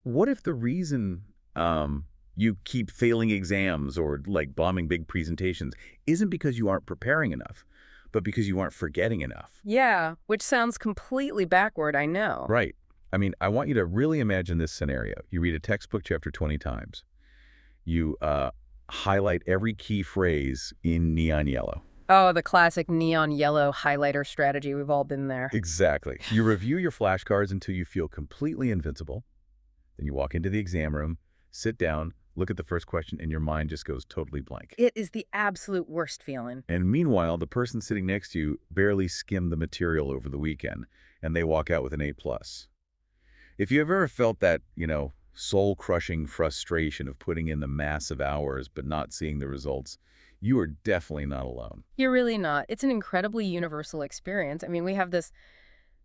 What if the reason you keep failing exams or like bombing big presentations isn't because you aren't preparing enough, but because you aren't forgetting enough? Yeah, which sounds completely backward, I know. Right. I mean, I want you to really imagine this scenario. You read a textbook chapter 20 times. You highlight every key phrase in neon yellow. Oh, the classic neon yellow highlighter strategy. We've all been there. Exactly. You review your flashcards until you feel completely invincible. Then you walk into the exam room, sit down, look at the first question, and your mind just goes totally blank. It is the absolute worst feeling. And meanwhile, the person sitting next to you barely skimmed the material over the weekend, and they walk out with an A+. If you ever felt that, soul-crushing frustration of putting in the massive hours but not seeing the results, you are definitely not alone. You're really not. It's an incredibly universal experience. I mean, we have this,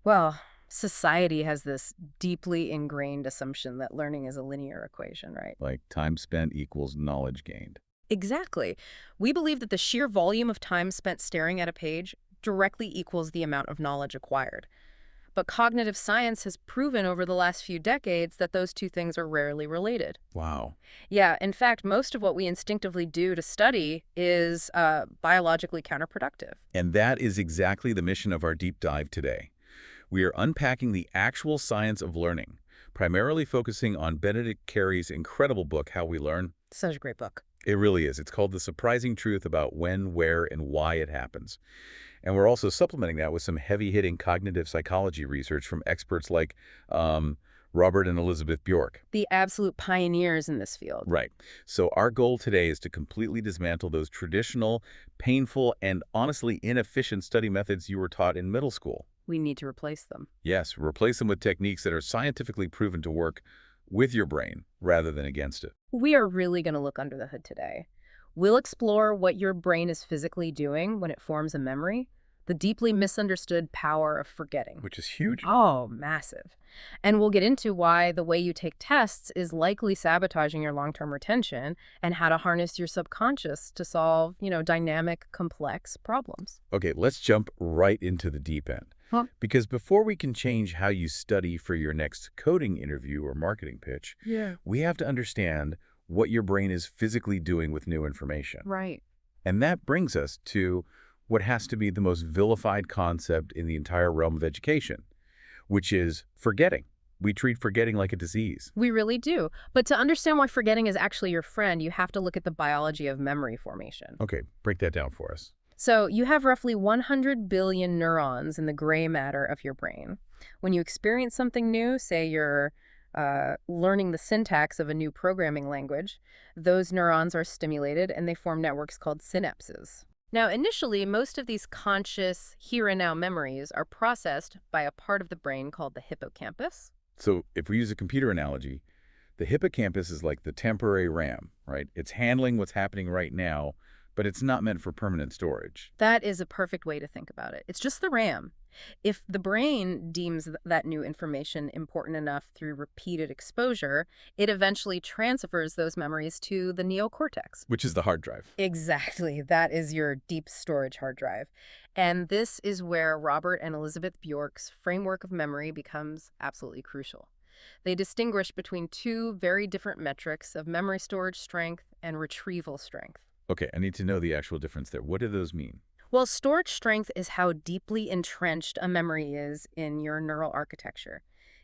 well, society has this deeply ingrained assumption that learning is a linear equation, right? Like time spent equals knowledge gained. Exactly. We believe that the sheer volume of time spent staring at a page directly equals the amount of knowledge acquired. But cognitive science has proven over the last few decades that those two things are rarely related. Wow. Yeah, in fact, most of what we instinctively do to study is biologically counterproductive. And that is exactly the mission of our deep dive today. We are unpacking the actual science of learning, primarily focusing on Benedict Carey's incredible book, How We Learn. Such a great book. It really is. It's called The Surprising Truth About When, Where, and Why It Happens. And we're also supplementing that with some heavy-hitting cognitive psychology research from experts like Robert and Elizabeth Bjork. The absolute pioneers in this field. Right. So our goal today is to completely dismantle those traditional, painful, and honestly inefficient study methods you were taught in middle school. We need to replace them. Yes, replace them with techniques that are scientifically proven to work with your brain rather than against it. We are really going to look under the hood today. We'll explore what your brain is physically doing when it forms a memory, the deeply misunderstood power of forgetting. Which is huge. Oh, massive. And we'll get into why the way you take tests is likely sabotaging your long-term retention and how to harness your subconscious to solve, dynamic, complex problems. Okay, let's jump right into the deep end. Huh? Because before we can change how you study for your next coding interview or marketing pitch, we have to understand what your brain is physically doing with new information. Right. And that brings us to what has to be the most vilified concept in the entire realm of education, which is forgetting. We treat forgetting like a disease. We really do. But to understand why forgetting is actually your friend, you have to look at the biology of memory formation. Okay, break that down for us. So you have roughly 100 billion neurons in the gray matter of your brain. When you experience something new, say you're learning the syntax of a new programming language, those neurons are stimulated and they form networks called synapses. Now, initially, most of these conscious here-and-now memories are processed by a part of the brain called the hippocampus. So if we use a computer analogy, the hippocampus is like the temporary RAM, right? It's handling what's happening right now, but it's not meant for permanent storage. That is a perfect way to think about it. It's just the RAM. If the brain deems that new information important enough through repeated exposure, it eventually transfers those memories to the neocortex. Which is the hard drive. Exactly. That is your deep storage hard drive. And this is where Robert and Elizabeth Bjork's framework of memory becomes absolutely crucial. They distinguish between two very different metrics of memory storage strength and retrieval strength. Okay, I need to know the actual difference there. What do those mean? Well, storage strength is how deeply entrenched a memory is in your neural architecture.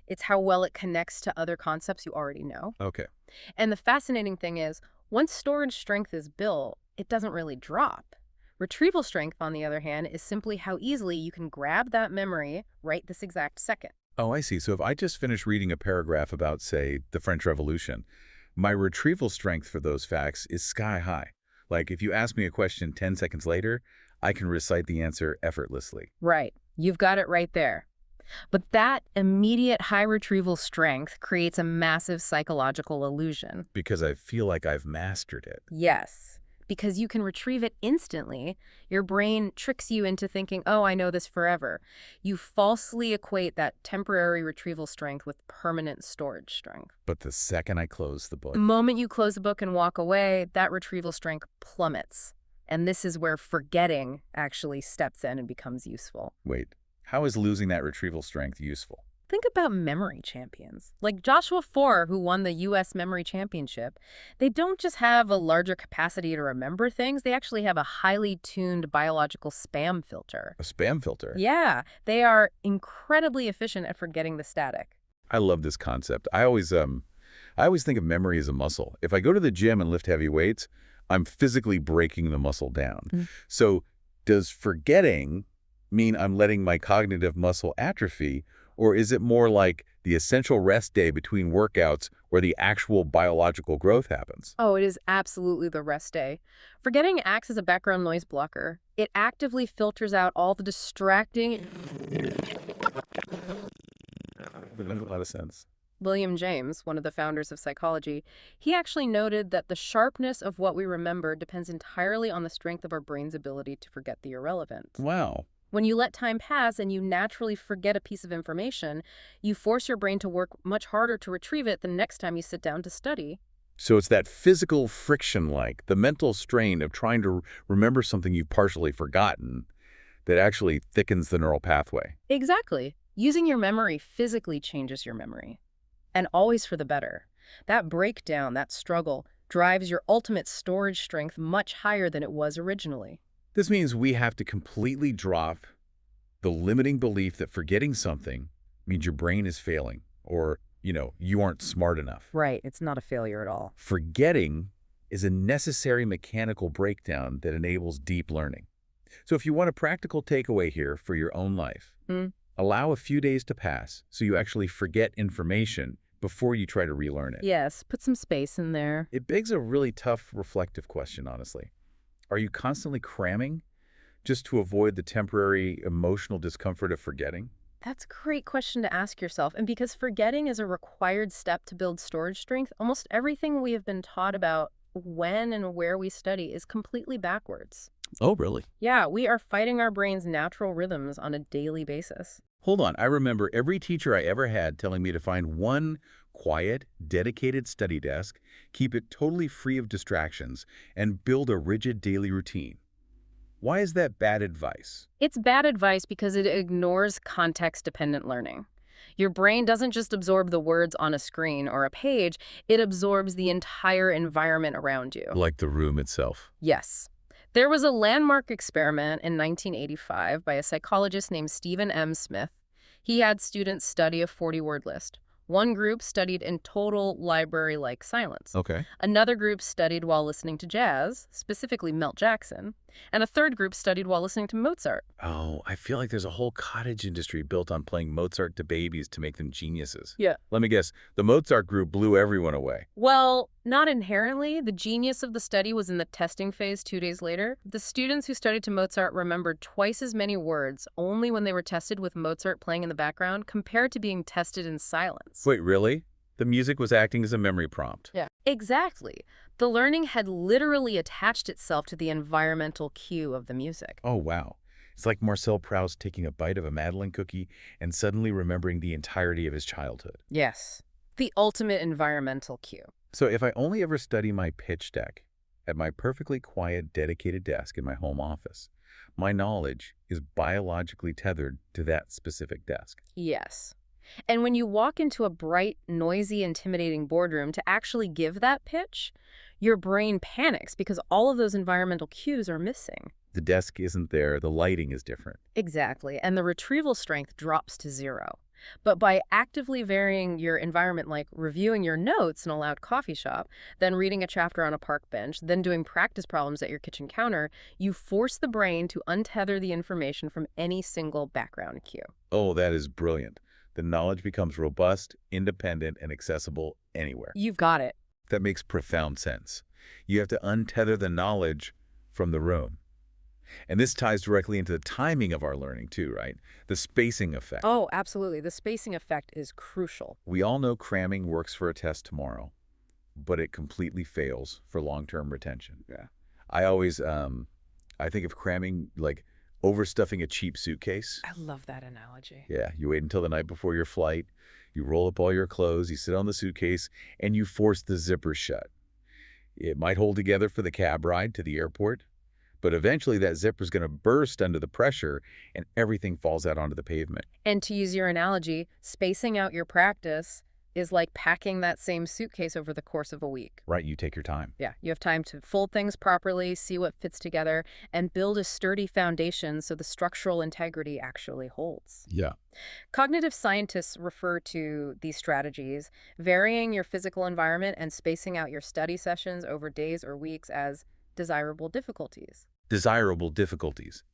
It's how well it connects to other concepts you already know. Okay. And the fascinating thing is, once storage strength is built, it doesn't really drop. Retrieval strength, on the other hand, is simply how easily you can grab that memory right this exact second. Oh, I see. So if I just finished reading a paragraph about, say, the French Revolution, my retrieval strength for those facts is sky high. Like if you ask me a question 10 seconds later, I can recite the answer effortlessly. Right. You've got it right there. But that immediate high retrieval strength creates a massive psychological illusion. Because I feel like I've mastered it. Yes. Because you can retrieve it instantly, your brain tricks you into thinking, oh, I know this forever. You falsely equate that temporary retrieval strength with permanent storage strength. But the second I close the book... The moment you close the book and walk away, that retrieval strength plummets. And this is where forgetting actually steps in and becomes useful. Wait, how is losing that retrieval strength useful? think about memory champions. Like Joshua Foer, who won the U.S. Memory Championship. They don't just have a larger capacity to remember things, they actually have a highly tuned biological spam filter. A spam filter. Yeah, they are incredibly efficient at forgetting the static. I love this concept. I always think of memory as a muscle. If I go to the gym and lift heavy weights, I'm physically breaking the muscle down. Mm. So does forgetting mean I'm letting my cognitive muscle atrophy, or is it more like the essential rest day between workouts where the actual biological growth happens? Oh, it is absolutely the rest day. Forgetting acts as a background noise blocker. It actively filters out all the distracting. That makes a lot of sense. William James, one of the founders of psychology, he actually noted that the sharpness of what we remember depends entirely on the strength of our brain's ability to forget the irrelevant. Wow. When you let time pass and you naturally forget a piece of information, you force your brain to work much harder to retrieve it the next time you sit down to study. So it's that physical friction, like the mental strain of trying to remember something you've partially forgotten, that actually thickens the neural pathway. Exactly. Using your memory physically changes your memory. And always for the better. That breakdown, that struggle, drives your ultimate storage strength much higher than it was originally. This means we have to completely drop the limiting belief that forgetting something means your brain is failing or, you aren't smart enough. Right, it's not a failure at all. Forgetting is a necessary mechanical breakdown that enables deep learning. So if you want a practical takeaway here for your own life, allow a few days to pass so you actually forget information before you try to relearn it. Yes, put some space in there. It begs a really tough, reflective question, honestly. Are you constantly cramming just to avoid the temporary emotional discomfort of forgetting? That's a great question to ask yourself. And because forgetting is a required step to build storage strength, almost everything we have been taught about when and where we study is completely backwards. Oh, really? Yeah, we are fighting our brain's natural rhythms on a daily basis. Hold on. I remember every teacher I ever had telling me to find one quiet, dedicated study desk, keep it totally free of distractions, and build a rigid daily routine. Why is that bad advice? It's bad advice because it ignores context-dependent learning. Your brain doesn't just absorb the words on a screen or a page, it absorbs the entire environment around you. Like the room itself. Yes. There was a landmark experiment in 1985 by a psychologist named Stephen M. Smith. He had students study a 40-word list. One group studied in total library-like silence. Okay. Another group studied while listening to jazz, specifically Mel Jackson. And a third group studied while listening to Mozart. Oh, I feel like there's a whole cottage industry built on playing Mozart to babies to make them geniuses. Yeah. Let me guess, the Mozart group blew everyone away. Well, not inherently. The genius of the study was in the testing phase 2 days later. The students who studied to Mozart remembered twice as many words only when they were tested with Mozart playing in the background compared to being tested in silence. Wait, really? The music was acting as a memory prompt. Yeah. Exactly. The learning had literally attached itself to the environmental cue of the music. Oh, wow. It's like Marcel Proust taking a bite of a Madeleine cookie and suddenly remembering the entirety of his childhood. Yes. The ultimate environmental cue. So if I only ever study my pitch deck at my perfectly quiet, dedicated desk in my home office, my knowledge is biologically tethered to that specific desk. Yes. And when you walk into a bright, noisy, intimidating boardroom to actually give that pitch, your brain panics because all of those environmental cues are missing. The desk isn't there, the lighting is different. Exactly. And the retrieval strength drops to 0. But by actively varying your environment, like reviewing your notes in a loud coffee shop, then reading a chapter on a park bench, then doing practice problems at your kitchen counter, you force the brain to untether the information from any single background cue. Oh, that is brilliant. The knowledge becomes robust, independent, and accessible anywhere. You've got it. That makes profound sense. You have to untether the knowledge from the room. And this ties directly into the timing of our learning too, right? The spacing effect. Oh, absolutely. The spacing effect is crucial. We all know cramming works for a test tomorrow, but it completely fails for long-term retention. Yeah. I think of cramming like overstuffing a cheap suitcase. I love that analogy. Yeah, you wait until the night before your flight, you roll up all your clothes, you sit on the suitcase, and you force the zipper shut. It might hold together for the cab ride to the airport, But eventually that zipper's going to burst under the pressure and everything falls out onto the pavement. And to use your analogy, spacing out your practice is like packing that same suitcase over the course of a week. Right, you take your time. Yeah, you have time to fold things properly, see what fits together, and build a sturdy foundation so the structural integrity actually holds. Yeah. Cognitive scientists refer to these strategies, varying your physical environment and spacing out your study sessions over days or weeks, as desirable difficulties. Desirable difficulties,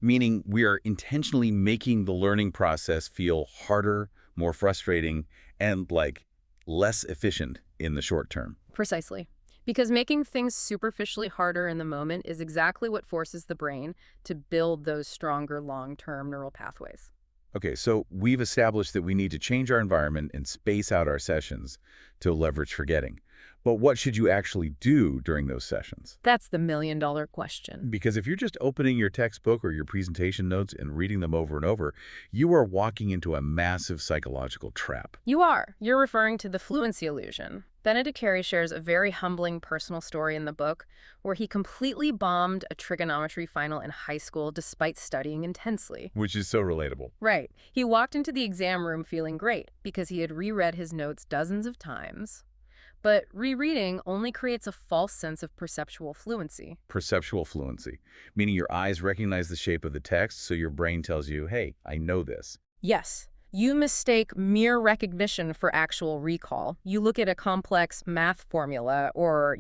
meaning we are intentionally making the learning process feel harder, more frustrating, and like less efficient in the short term. Precisely. Because making things superficially harder in the moment is exactly what forces the brain to build those stronger long-term neural pathways. Okay, so we've established that we need to change our environment and space out our sessions to leverage forgetting. But what should you actually do during those sessions? That's the million-dollar question. Because if you're just opening your textbook or your presentation notes and reading them over and over, you are walking into a massive psychological trap. You are. You're referring to the fluency illusion. Benedict Carey shares a very humbling personal story in the book where he completely bombed a trigonometry final in high school despite studying intensely. Which is so relatable. Right. He walked into the exam room feeling great because he had reread his notes dozens of times. But rereading only creates a false sense of perceptual fluency. Perceptual fluency, meaning your eyes recognize the shape of the text, so your brain tells you, hey, I know this. Yes. You mistake mere recognition for actual recall. You look at a complex math formula or,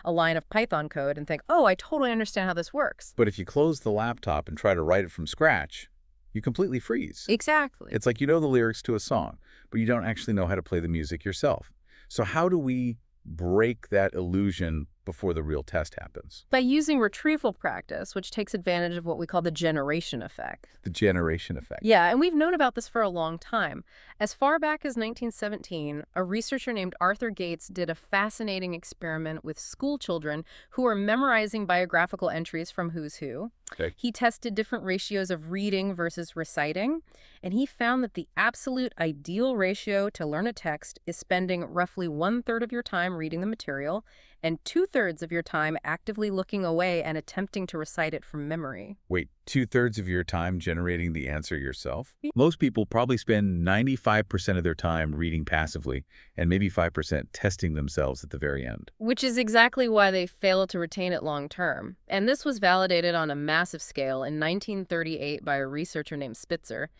a line of Python code and think, oh, I totally understand how this works. But if you close the laptop and try to write it from scratch, you completely freeze. Exactly. It's like you know the lyrics to a song, but you don't actually know how to play the music yourself. So how do we break that illusion before the real test happens? By using retrieval practice, which takes advantage of what we call the generation effect. The generation effect. Yeah, and we've known about this for a long time. As far back as 1917, a researcher named Arthur Gates did a fascinating experiment with school children who were memorizing biographical entries from Who's Who. Okay. He tested different ratios of reading versus reciting, and he found that the absolute ideal ratio to learn a text is spending roughly 1/3 of your time reading the material and 2/3 of your time actively looking away and attempting to recite it from memory. Wait, 2/3 of your time generating the answer yourself? Most people probably spend 95% of their time reading passively and maybe 5% testing themselves at the very end. Which is exactly why they fail to retain it long term. And this was validated on a massive scale in 1938 by a researcher named Spitzer.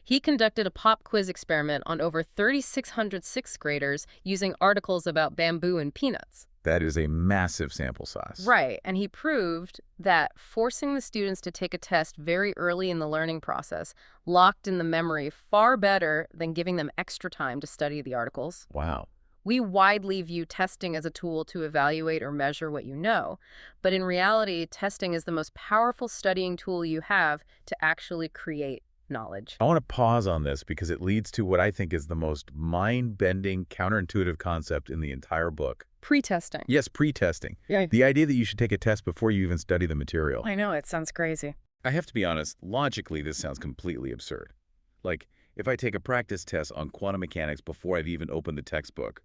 He conducted a pop quiz experiment on over 3,600 sixth graders using articles about bamboo and peanuts. That is a massive sample size. Right, and he proved that forcing the students to take a test very early in the learning process locked in the memory far better than giving them extra time to study the articles. Wow. We widely view testing as a tool to evaluate or measure what you know, but in reality, testing is the most powerful studying tool you have to actually create knowledge. I want to pause on this because it leads to what I think is the most mind-bending, counterintuitive concept in the entire book. Pre-testing. Yes, pre-testing. Yeah. The idea that you should take a test before you even study the material. I know, it sounds crazy. I have to be honest, logically this sounds completely absurd. Like, if I take a practice test on quantum mechanics before I've even opened the textbook,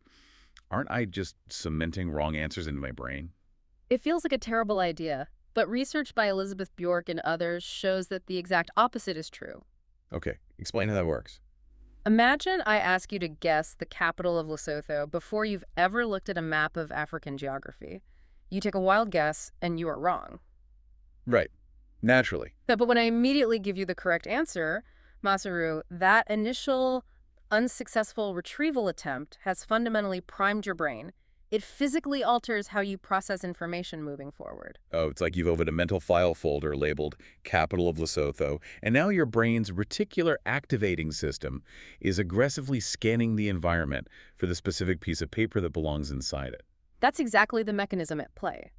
aren't I just cementing wrong answers into my brain? It feels like a terrible idea, but research by Elizabeth Bjork and others shows that the exact opposite is true. Okay, explain how that works. Imagine I ask you to guess the capital of Lesotho before you've ever looked at a map of African geography. You take a wild guess, and you are wrong. Right. Naturally. But when I immediately give you the correct answer, Masaru, that initial unsuccessful retrieval attempt has fundamentally primed your brain. It physically alters how you process information moving forward. Oh, it's like you've opened a mental file folder labeled Capital of Lesotho, and now your brain's reticular activating system is aggressively scanning the environment for the specific piece of paper that belongs inside it. That's exactly the mechanism at play.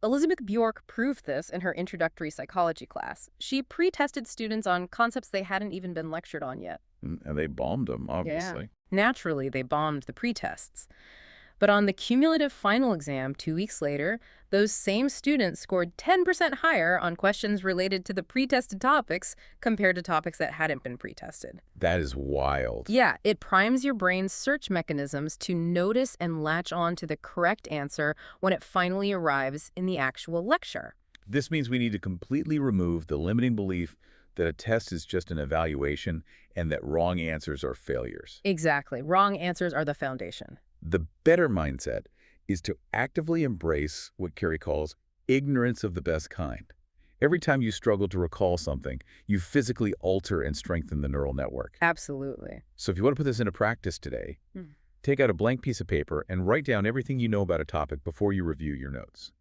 Elizabeth Bjork proved this in her introductory psychology class. She pre-tested students on concepts they hadn't even been lectured on yet. And they bombed them, obviously. Yeah. Naturally, they bombed the pre-tests. But on the cumulative final exam 2 weeks later, those same students scored 10% higher on questions related to the pre-tested topics compared to topics that hadn't been pre-tested. That is wild. Yeah, it primes your brain's search mechanisms to notice and latch on to the correct answer when it finally arrives in the actual lecture. This means we need to completely remove the limiting belief that a test is just an evaluation and that wrong answers are failures. Exactly. Wrong answers are the foundation. The better mindset is to actively embrace what Carey calls ignorance of the best kind. Every time you struggle to recall something, you physically alter and strengthen the neural network. Absolutely. So if you want to put this into practice today, take out a blank piece of paper and write down everything you know about a topic before you review your notes.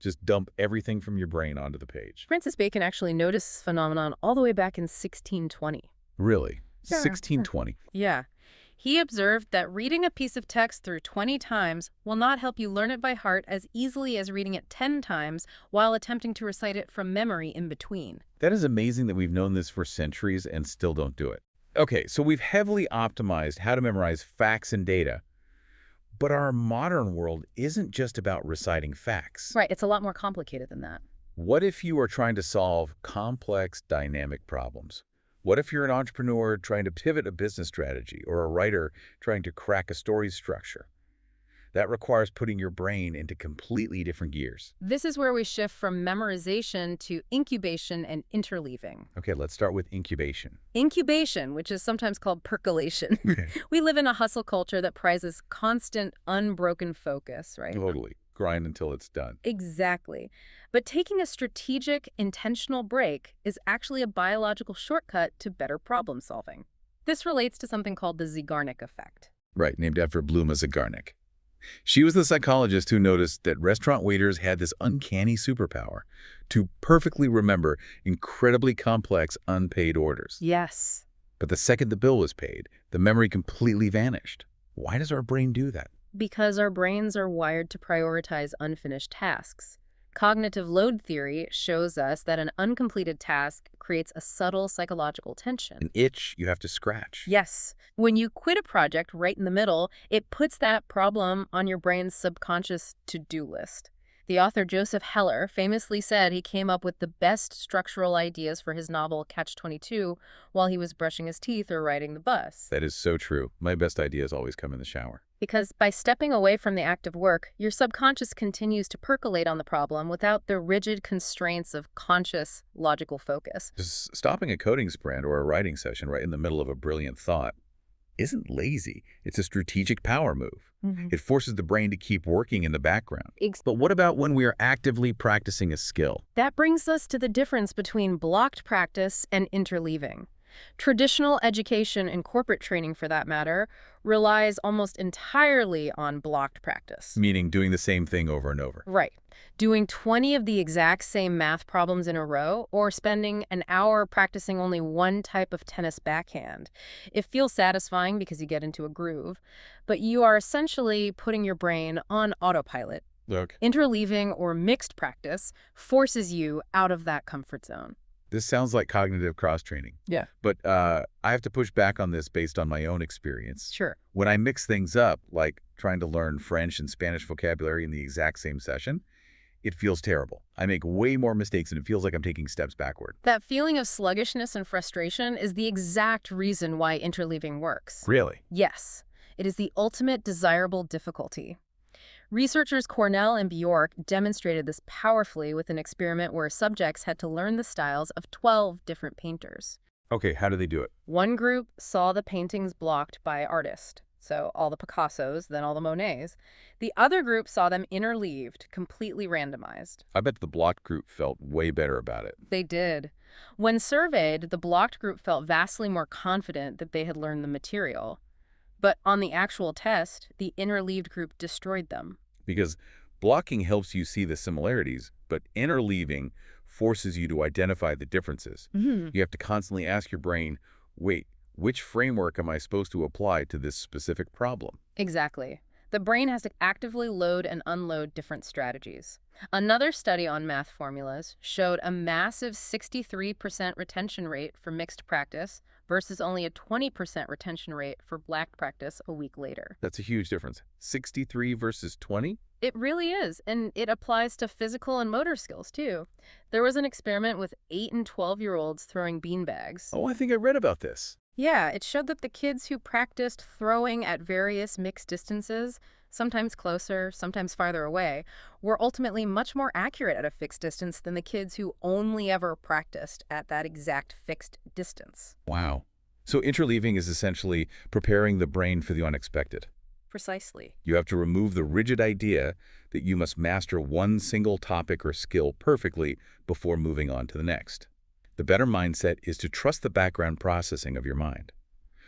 Just dump everything from your brain onto the page. Francis Bacon actually noticed this phenomenon all the way back in 1620. Really? Yeah. 1620. Yeah. He observed that reading a piece of text through 20 times will not help you learn it by heart as easily as reading it 10 times while attempting to recite it from memory in between. That is amazing that we've known this for centuries and still don't do it. Okay, so we've heavily optimized how to memorize facts and data, but our modern world isn't just about reciting facts. Right, it's a lot more complicated than that. What if you are trying to solve complex, dynamic problems? What if you're an entrepreneur trying to pivot a business strategy or a writer trying to crack a story structure? That requires putting your brain into completely different gears. This is where we shift from memorization to incubation and interleaving. Okay, let's start with incubation. Incubation, which is sometimes called percolation. We live in a hustle culture that prizes constant, unbroken focus, right? Totally. Grind until it's done. Exactly. But taking a strategic, intentional break is actually a biological shortcut to better problem solving. This relates to something called the Zeigarnik effect. Right, named after Bluma Zeigarnik. She was the psychologist who noticed that restaurant waiters had this uncanny superpower to perfectly remember incredibly complex unpaid orders. Yes. But the second the bill was paid, the memory completely vanished. Why does our brain do that? Because our brains are wired to prioritize unfinished tasks. Cognitive load theory shows us that an uncompleted task creates a subtle psychological tension. An itch you have to scratch. Yes. When you quit a project right in the middle, it puts that problem on your brain's subconscious to-do list. The author Joseph Heller famously said he came up with the best structural ideas for his novel Catch-22 while he was brushing his teeth or riding the bus. That is so true. My best ideas always come in the shower. Because by stepping away from the act of work, your subconscious continues to percolate on the problem without the rigid constraints of conscious, logical focus. Just stopping a coding sprint or a writing session right in the middle of a brilliant thought isn't lazy. It's a strategic power move. It forces the brain to keep working in the background. But what about when we are actively practicing a skill? That brings us to the difference between blocked practice and interleaving. Traditional education and corporate training, for that matter, relies almost entirely on blocked practice. Meaning doing the same thing over and over. Right. Doing 20 of the exact same math problems in a row, or spending an hour practicing only one type of tennis backhand. It feels satisfying because you get into a groove, but you are essentially putting your brain on autopilot. Look, Interleaving or mixed practice forces you out of that comfort zone. this sounds like cognitive cross-training. Yeah. But I have to push back on this based on my own experience. Sure. When I mix things up, like trying to learn French and Spanish vocabulary in the exact same session, it feels terrible. I make way more mistakes and it feels like I'm taking steps backward. That feeling of sluggishness and frustration is the exact reason why interleaving works. Really? Yes, it is the ultimate desirable difficulty. Researchers Cornell and Bjork demonstrated this powerfully with an experiment where subjects had to learn the styles of 12 different painters. Okay, how do they do it? One group saw the paintings blocked by artist, so all the Picassos, then all the Monets. The other group saw them interleaved, completely randomized. I bet the blocked group felt way better about it. They did. When surveyed, the blocked group felt vastly more confident that they had learned the material. But on the actual test, the interleaved group destroyed them. Because blocking helps you see the similarities, but interleaving forces you to identify the differences. You have to constantly ask your brain, wait, which framework am I supposed to apply to this specific problem? Exactly. The brain has to actively load and unload different strategies. Another study on math formulas showed a massive 63% retention rate for mixed practice versus only a 20% retention rate for blocked practice a week later. That's a huge difference. 63 versus 20? It really is, and it applies to physical and motor skills, too. There was an experiment with 8 and 12-year-olds throwing beanbags. Oh, I think I read about this. Yeah, it showed that the kids who practiced throwing at various mixed distances, sometimes closer, sometimes farther away, were ultimately much more accurate at a fixed distance than the kids who only ever practiced at that exact fixed distance. Wow. So interleaving is essentially preparing the brain for the unexpected. Precisely. You have to remove the rigid idea that you must master one single topic or skill perfectly before moving on to the next. The better mindset is to trust the background processing of your mind.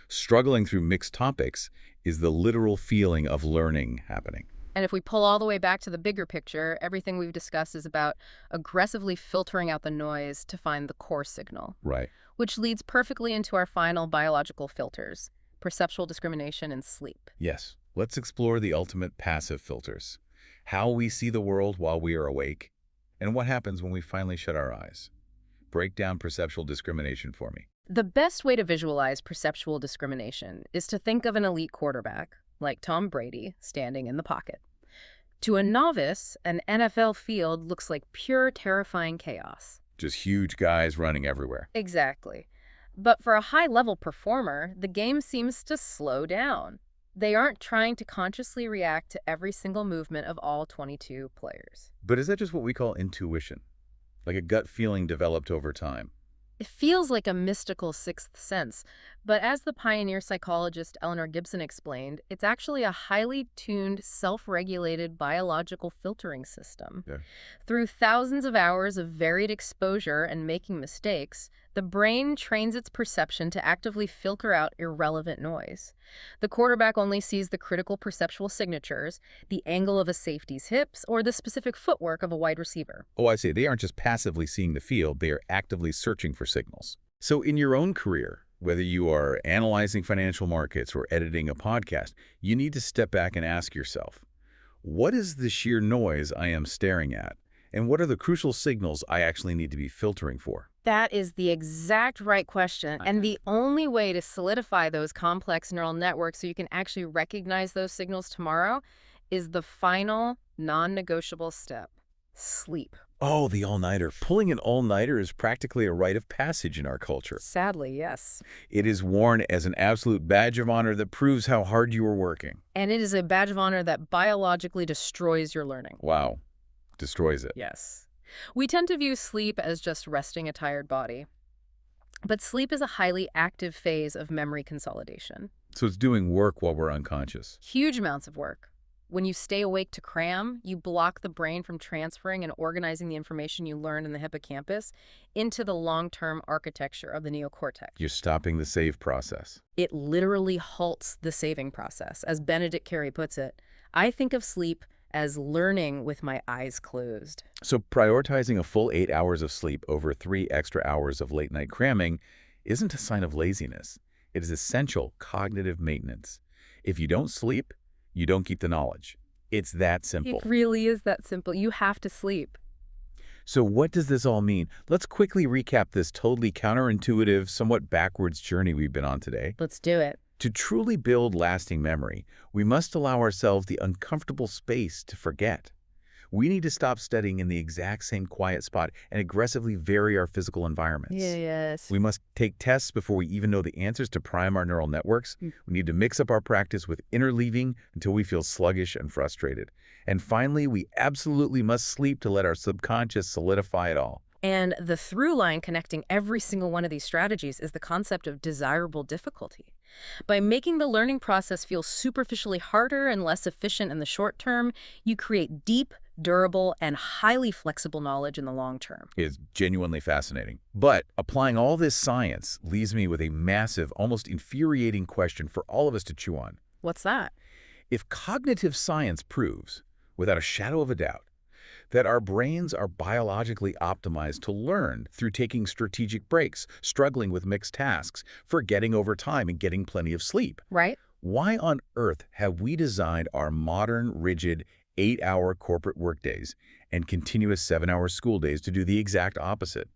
Struggling through mixed topics is the literal feeling of learning happening. And if we pull all the way back to the bigger picture, everything we've discussed is about aggressively filtering out the noise to find the core signal, Right. which leads perfectly into our final biological filters, perceptual discrimination and sleep. Yes. Let's explore the ultimate passive filters. How we see the world while we are awake, and what happens when we finally shut our eyes. Break down perceptual discrimination for me. The best way to visualize perceptual discrimination is to think of an elite quarterback, like Tom Brady, standing in the pocket. To a novice, an NFL field looks like pure, terrifying chaos. Just huge guys running everywhere. Exactly. But for a high-level performer, the game seems to slow down. They aren't trying to consciously react to every single movement of all 22 players. But is that just what we call intuition? Like a gut feeling developed over time? It feels like a mystical sixth sense, but as the pioneer psychologist Eleanor Gibson explained, it's actually a highly tuned, self-regulated biological filtering system. Yeah. Through thousands of hours of varied exposure and making mistakes, the brain trains its perception to actively filter out irrelevant noise. The quarterback only sees the critical perceptual signatures, the angle of a safety's hips, or the specific footwork of a wide receiver. Oh, I see. They aren't just passively seeing the field, they are actively searching for signals. So in your own career, whether you are analyzing financial markets or editing a podcast, you need to step back and ask yourself, what is the sheer noise I am staring at? And what are the crucial signals I actually need to be filtering for? That is the exact right question. And the only way to solidify those complex neural networks so you can actually recognize those signals tomorrow is the final non-negotiable step: sleep. Oh, the all-nighter. Pulling an all-nighter is practically a rite of passage in our culture. Sadly, yes. It is worn as an absolute badge of honor that proves how hard you are working. And it is a badge of honor that biologically destroys your learning. Wow. Destroys it. Yes. We tend to view sleep as just resting a tired body. But sleep is a highly active phase of memory consolidation. So it's doing work while we're unconscious. Huge amounts of work. When you stay awake to cram, you block the brain from transferring and organizing the information you learned in the hippocampus into the long-term architecture of the neocortex. You're stopping the save process. It literally halts the saving process. As Benedict Carey puts it, I think of sleep as learning with my eyes closed. So prioritizing a full 8 hours of sleep over 3 extra hours of late-night cramming isn't a sign of laziness. It is essential cognitive maintenance. If you don't sleep, you don't keep the knowledge. It's that simple. It really is that simple. You have to sleep. So what does this all mean? Let's quickly recap this totally counterintuitive, somewhat backwards journey we've been on today. Let's do it. To truly build lasting memory, we must allow ourselves the uncomfortable space to forget. We need to stop studying in the exact same quiet spot and aggressively vary our physical environments. Yes. We must take tests before we even know the answers to prime our neural networks. We need to mix up our practice with interleaving until we feel sluggish and frustrated. And finally, we absolutely must sleep to let our subconscious solidify it all. And the through line connecting every single one of these strategies is the concept of desirable difficulty. By making the learning process feel superficially harder and less efficient in the short term, you create deep, durable, and highly flexible knowledge in the long term. It's genuinely fascinating. But applying all this science leaves me with a massive, almost infuriating question for all of us to chew on. What's that? If cognitive science proves, without a shadow of a doubt, that our brains are biologically optimized to learn through taking strategic breaks, struggling with mixed tasks, forgetting over time, and getting plenty of sleep, Right? why on earth have we designed our modern, rigid, 8-hour corporate workdays and continuous 7-hour school days to do the exact opposite?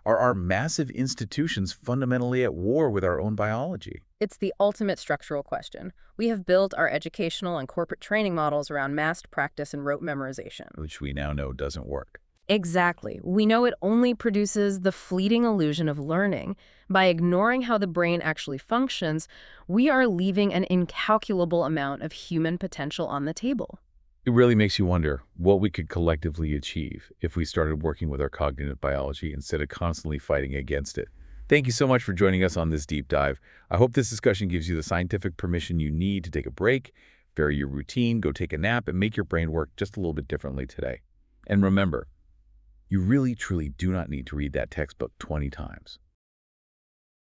Are our massive institutions fundamentally at war with our own biology? It's the ultimate structural question. We have built our educational and corporate training models around massed practice and rote memorization. Which we now know doesn't work. Exactly. We know it only produces the fleeting illusion of learning. By ignoring how the brain actually functions, we are leaving an incalculable amount of human potential on the table. It really makes you wonder what we could collectively achieve if we started working with our cognitive biology instead of constantly fighting against it. Thank you so much for joining us on this deep dive. I hope this discussion gives you the scientific permission you need to take a break, vary your routine, go take a nap, and make your brain work just a little bit differently today. And remember, you really, truly do not need to read that textbook 20 times.